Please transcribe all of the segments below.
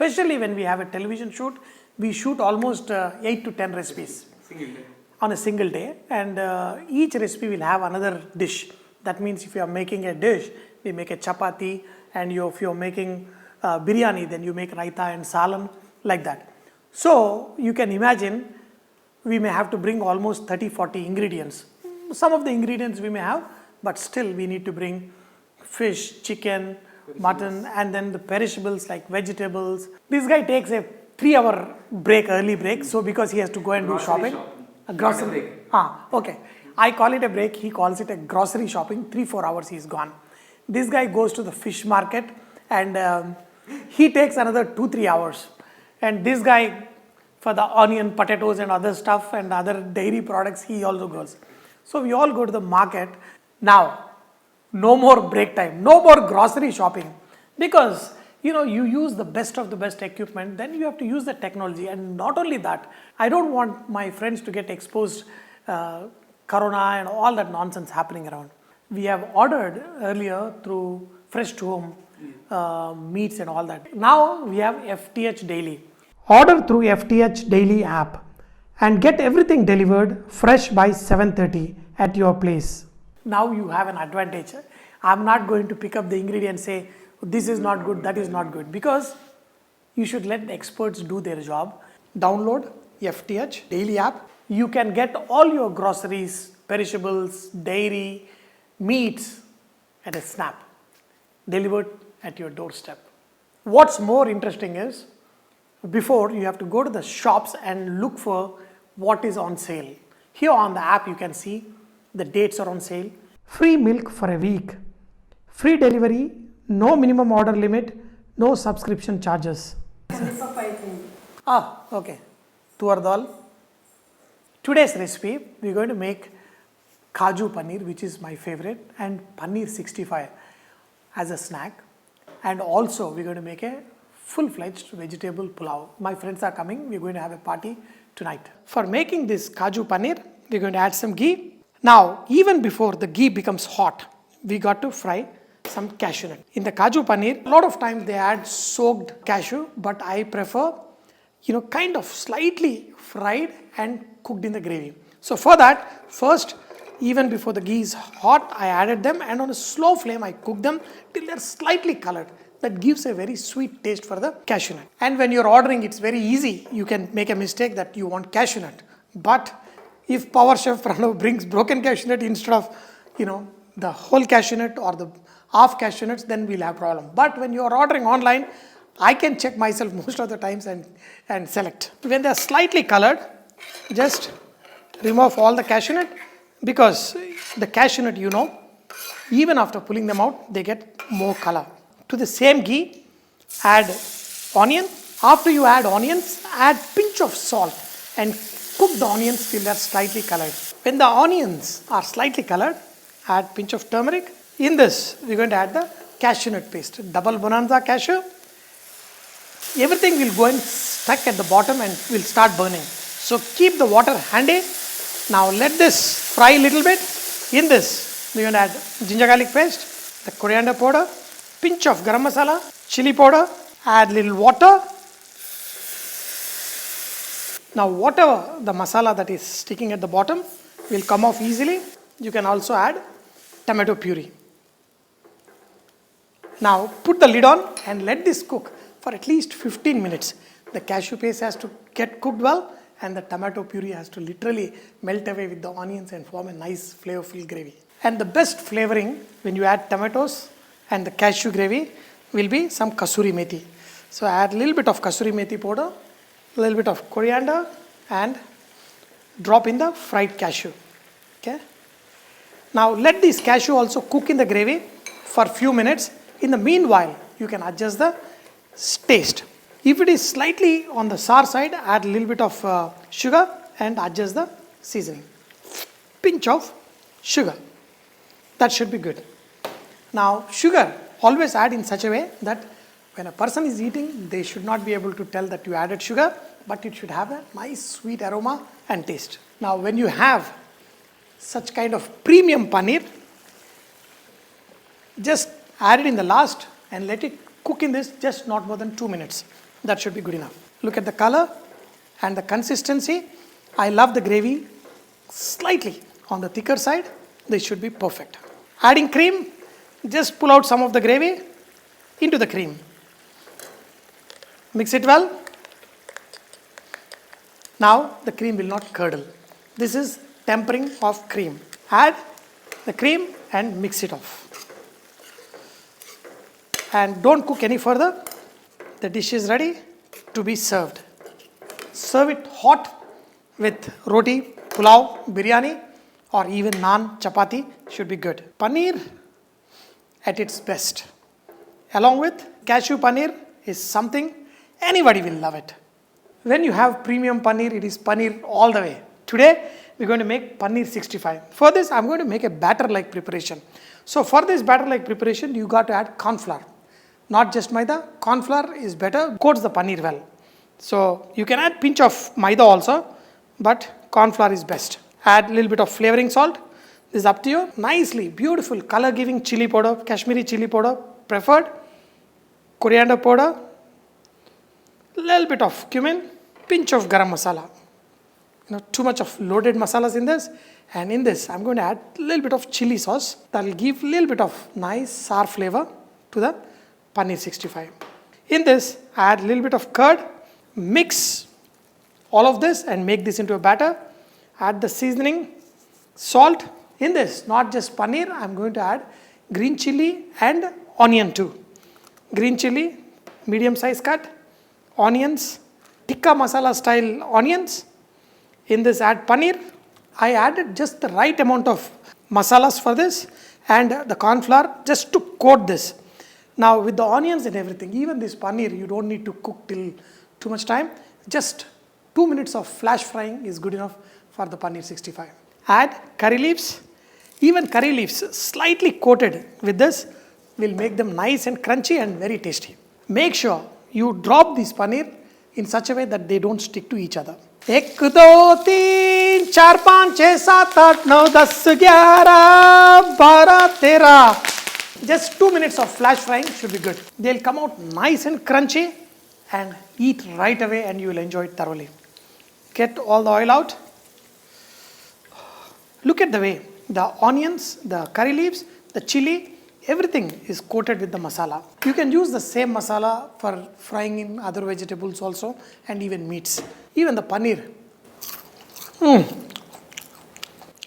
Especially when we have a television shoot, we shoot almost 8 to 10 recipes on a single day, and each recipe will have another dish. That means if you are making a dish, we make a chapati, and if you are making biryani, then you make raita and salan, like that. So you can imagine we may have to bring almost 30-40 ingredients. Some of the ingredients we may have, but still we need to bring fish, chicken, mutton, and then the perishables like vegetables. This guy takes a 3-hour break, early break, so because he has to go and do shopping. A grocery. Okay. I call it a break, he calls it a grocery shopping. 3-4 hours he is gone. This guy goes to the fish market, and he takes another 2-3 hours. And this guy, for the onion, potatoes and other stuff and other dairy products, he also goes. So we all go to the market. Now, no more break time, no more grocery shopping, because you use the best of the best equipment, then you have to use the technology. And not only that, I don't want my friends to get exposed corona and all that nonsense happening around. We have ordered earlier through fresh to home meats and all that. Now we have FTH Daily. Order through FTH Daily app and get everything delivered fresh by 7:30 at your place. Now you have an advantage. I'm not going to pick up the ingredients and say, this is not good, that is not good, because you should let the experts do their job. Download FTH Daily app. You can get all your groceries, perishables, dairy, meats at a snap, delivered at your doorstep. What's more interesting is, before you have to go to the shops and look for what is on sale. Here on the app you can see the dates are on sale. Free milk for a week. Free delivery, no minimum order limit, no subscription charges. Okay. Tuar dal. Today's recipe, we're going to make Kaju Paneer, which is my favorite, and Paneer 65 as a snack. And also we're going to make a full-fledged vegetable pulao. My friends are coming, we're going to have a party tonight. For making this Kaju Paneer, we're going to add some ghee. Now, even before the ghee becomes hot, we got to fry some cashew nut. In the Kaju Paneer, a lot of times they add soaked cashew, but I prefer, kind of slightly fried and cooked in the gravy. So for that, first, even before the ghee is hot, I added them, and on a slow flame, I cooked them till they're slightly colored. That gives a very sweet taste for the cashew nut. And when you're ordering, it's very easy. You can make a mistake that you want cashew nut. But if Power Chef Pranav brings broken cashew nut instead of, the whole cashew nut or the half cashew nuts, then we'll have a problem. But when you're ordering online, I can check myself most of the times and select. When they're slightly colored, just remove all the cashew nut, because the cashew nut, even after pulling them out, they get more color. To the same ghee, add onion. After you add onions, add pinch of salt and cook the onions till they're slightly colored. When the onions are slightly colored, add pinch of turmeric. In this, we're going to add the cashew nut paste. Double bonanza cashew. Everything will go and stuck at the bottom and will start burning. So keep the water handy. Now let this fry a little bit. In this, we're going to add ginger garlic paste, the coriander powder, pinch of garam masala, chili powder, add little water. Now whatever the masala that is sticking at the bottom will come off easily. You can also add tomato puree. Now put the lid on and let this cook for at least 15 minutes. The cashew paste has to get cooked well, and the tomato puree has to literally melt away with the onions and form a nice flavor-filled gravy. And the best flavoring when you add tomatoes and the cashew gravy will be some Kasuri methi. So add a little bit of Kasuri methi powder, a little bit of coriander, and drop in the fried cashew. Okay. Now let this cashew also cook in the gravy for a few minutes. In the meanwhile, you can adjust the taste. If it is slightly on the sour side, add a little bit of sugar and adjust the seasoning. Pinch of sugar. That should be good. Now sugar, always add in such a way that when a person is eating, they should not be able to tell that you added sugar, but it should have a nice sweet aroma and taste. Now when you have such kind of premium paneer, just add it in the last and let it cook in this just not more than 2 minutes. That should be good enough. Look at the color and the consistency. I love the gravy slightly on the thicker side. This should be perfect. Adding cream, just pull out some of the gravy into the cream. Mix it well. Now the cream will not curdle. This is tempering of cream. Add the cream and mix it off. And don't cook any further. The dish is ready to be served. Serve it hot with roti, pulao, biryani, or even naan, chapati should be good. Paneer at its best. Along with cashew paneer is something anybody will love it. When you have premium paneer, it is paneer all the way. Today, we're going to make paneer 65. For this, I'm going to make a batter-like preparation. So for this batter-like preparation, you got to add corn flour. Not just maida, corn flour is better, coats the paneer well. So you can add pinch of maida also, but corn flour is best. Add a little bit of flavoring salt. This is up to you. Nicely, beautiful, color-giving chili powder, Kashmiri chili powder, preferred. Coriander powder. Little bit of cumin, pinch of garam masala. Too much of loaded masalas in this. And in this, I'm going to add a little bit of chili sauce. That will give a little bit of nice sour flavor to the paneer 65. In this, add a little bit of curd. Mix all of this and make this into a batter. Add the seasoning, salt. In this, not just paneer, I'm going to add green chilli and onion too. Green chilli, medium size cut. Onions, tikka masala style onions. In this, add paneer. I added just the right amount of masalas for this and the corn flour just to coat this. Now with the onions and everything, even this paneer, you don't need to cook till too much time. Just 2 minutes of flash frying is good enough for the paneer 65. Add curry leaves. Even curry leaves slightly coated with this will make them nice and crunchy and very tasty. Make sure you drop this paneer in such a way that they don't stick to each other. 1, 2, 3, 4, 5, 6, 7, 8, 9, 10, 11, 12, 13. Just 2 minutes of flash frying should be good. They'll come out nice and crunchy and eat right away and you will enjoy it thoroughly. Get all the oil out. Look at the way the onions, the curry leaves, the chili, everything is coated with the masala. You can use the same masala for frying in other vegetables also and even meats. Even the paneer.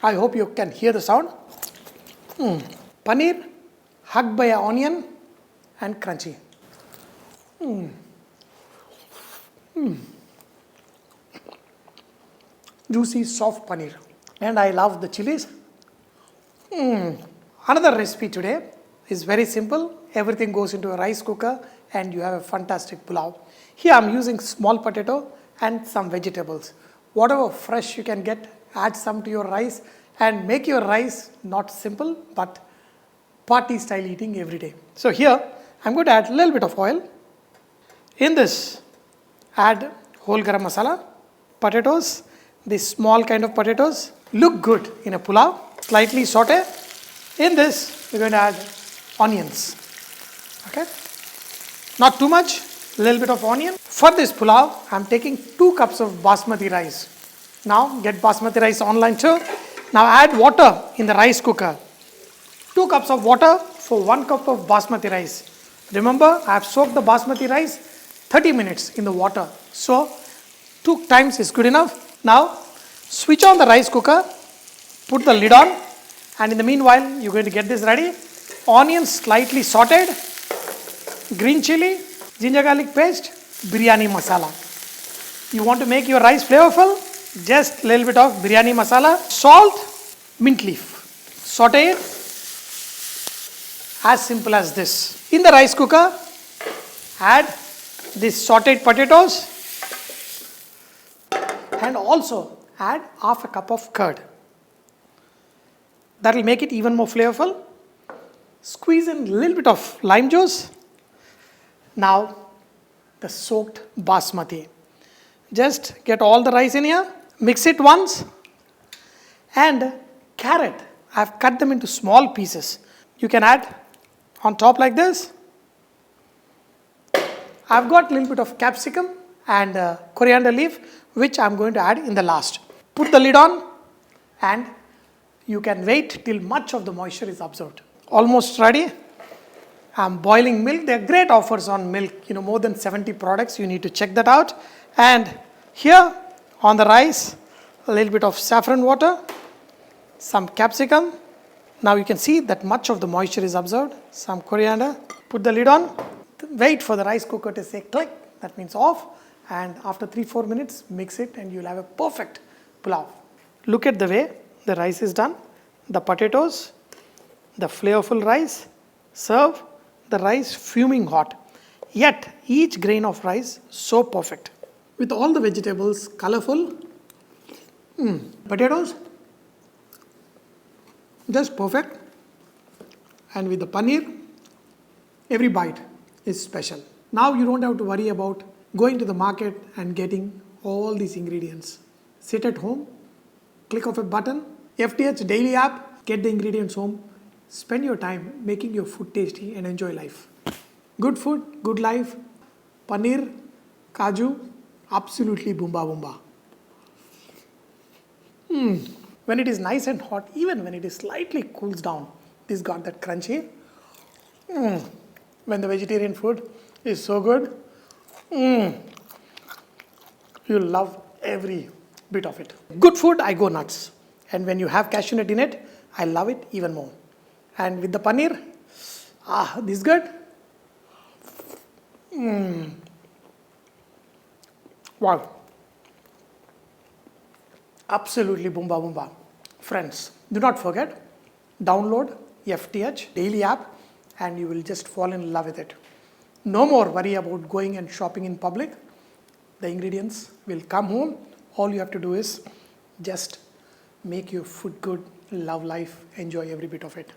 I hope you can hear the sound. Paneer hugged by an onion and crunchy. Juicy, soft paneer. And I love the chilies. Another recipe today is very simple. Everything goes into a rice cooker and you have a fantastic pulao. Here I'm using small potato and some vegetables. Whatever fresh you can get, add some to your rice and make your rice not simple but party style eating every day. So here I'm going to add a little bit of oil. In this, add whole garam masala, potatoes, these small kind of potatoes look good in a pulao, slightly saute. In this, we're going to add onions. Okay, not too much, a little bit of onion. For this pulao, I'm taking 2 cups of basmati rice. Now get basmati rice online too. Now add water in the rice cooker. 2 cups of water for 1 cup of basmati rice. Remember, I have soaked the basmati rice 30 minutes in the water. So 2 times is good enough. Now switch on the rice cooker, put the lid on, and in the meanwhile, you're going to get this ready. Onions slightly sauteed, green chili, ginger garlic paste, biryani masala. You want to make your rice flavorful? Just a little bit of biryani masala, salt, mint leaf. Saute it. As simple as this. In the rice cooker, add these sauteed potatoes and also add half a cup of curd. That will make it even more flavorful. Squeeze in a little bit of lime juice. Now the soaked basmati. Just get all the rice in here, mix it once, and carrot. I've cut them into small pieces. You can add on top like this. I've got a little bit of capsicum and coriander leaf, which I'm going to add in the last. Put the lid on and you can wait till much of the moisture is absorbed. Almost ready. I'm boiling milk. There are great offers on milk, more than 70 products. You need to check that out. And here on the rice, a little bit of saffron water, some capsicum. Now you can see that much of the moisture is absorbed. Some coriander. Put the lid on. Wait for the rice cooker to say click. That means off. And after 3-4 minutes, mix it and you'll have a perfect pulao. Look at the way the rice is done. The potatoes, the flavorful rice. Serve the rice fuming hot. Yet each grain of rice so perfect. With all the vegetables colorful. Potatoes just perfect. And with the paneer, every bite is special. Now you don't have to worry about going to the market and getting all these ingredients. Sit at home, click of a button, FTH Daily app, get the ingredients home, spend your time making your food tasty and enjoy life. Good food, good life, paneer, kaju, absolutely boomba boomba. When it is nice and hot, even when it is slightly cools down, this got that crunchy. When the vegetarian food is so good, you'll love every bit of it. Good food, I go nuts. And when you have cashew nut in it, I love it even more. And with the paneer, this is good. Wow. Absolutely boomba boomba. Friends, do not forget, download FTH Daily app and you will just fall in love with it. No more worry about going and shopping in public. The ingredients will come home. All you have to do is just make your food good, love life, enjoy every bit of it.